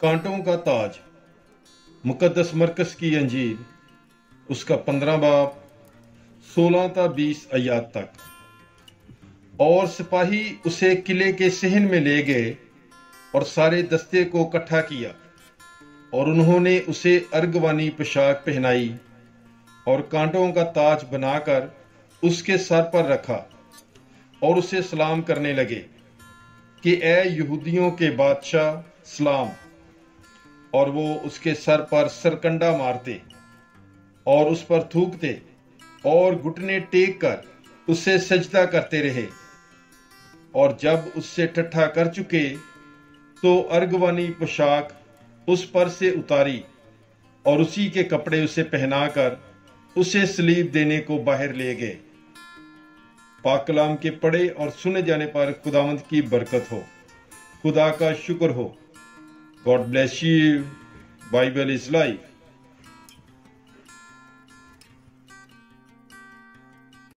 कांटों का ताज। मुकद्दस मरकस की अंजील, उसका 15 बाब 16 ता 20 आयात तक। और सिपाही उसे किले के सहन में ले गए और सारे दस्ते को इकट्ठा किया, और उन्होंने उसे अर्गवानी पोशाक पहनाई और कांटों का ताज बनाकर उसके सर पर रखा, और उसे सलाम करने लगे कि ए यहूदियों के बादशाह सलाम। और वो उसके सर पर सरकंडा मारते और उस पर थूकते और घुटने टेक कर उससे सजदा करते रहे। और जब उससे ठट्ठा कर चुके तो अर्गवानी पोशाक उस पर से उतारी और उसी के कपड़े उसे पहनाकर उसे सलीब देने को बाहर ले गए। पाक कलाम के पढ़े और सुने जाने पर खुदावंद की बरकत हो। खुदा का शुक्र हो। God bless you. Bible is life.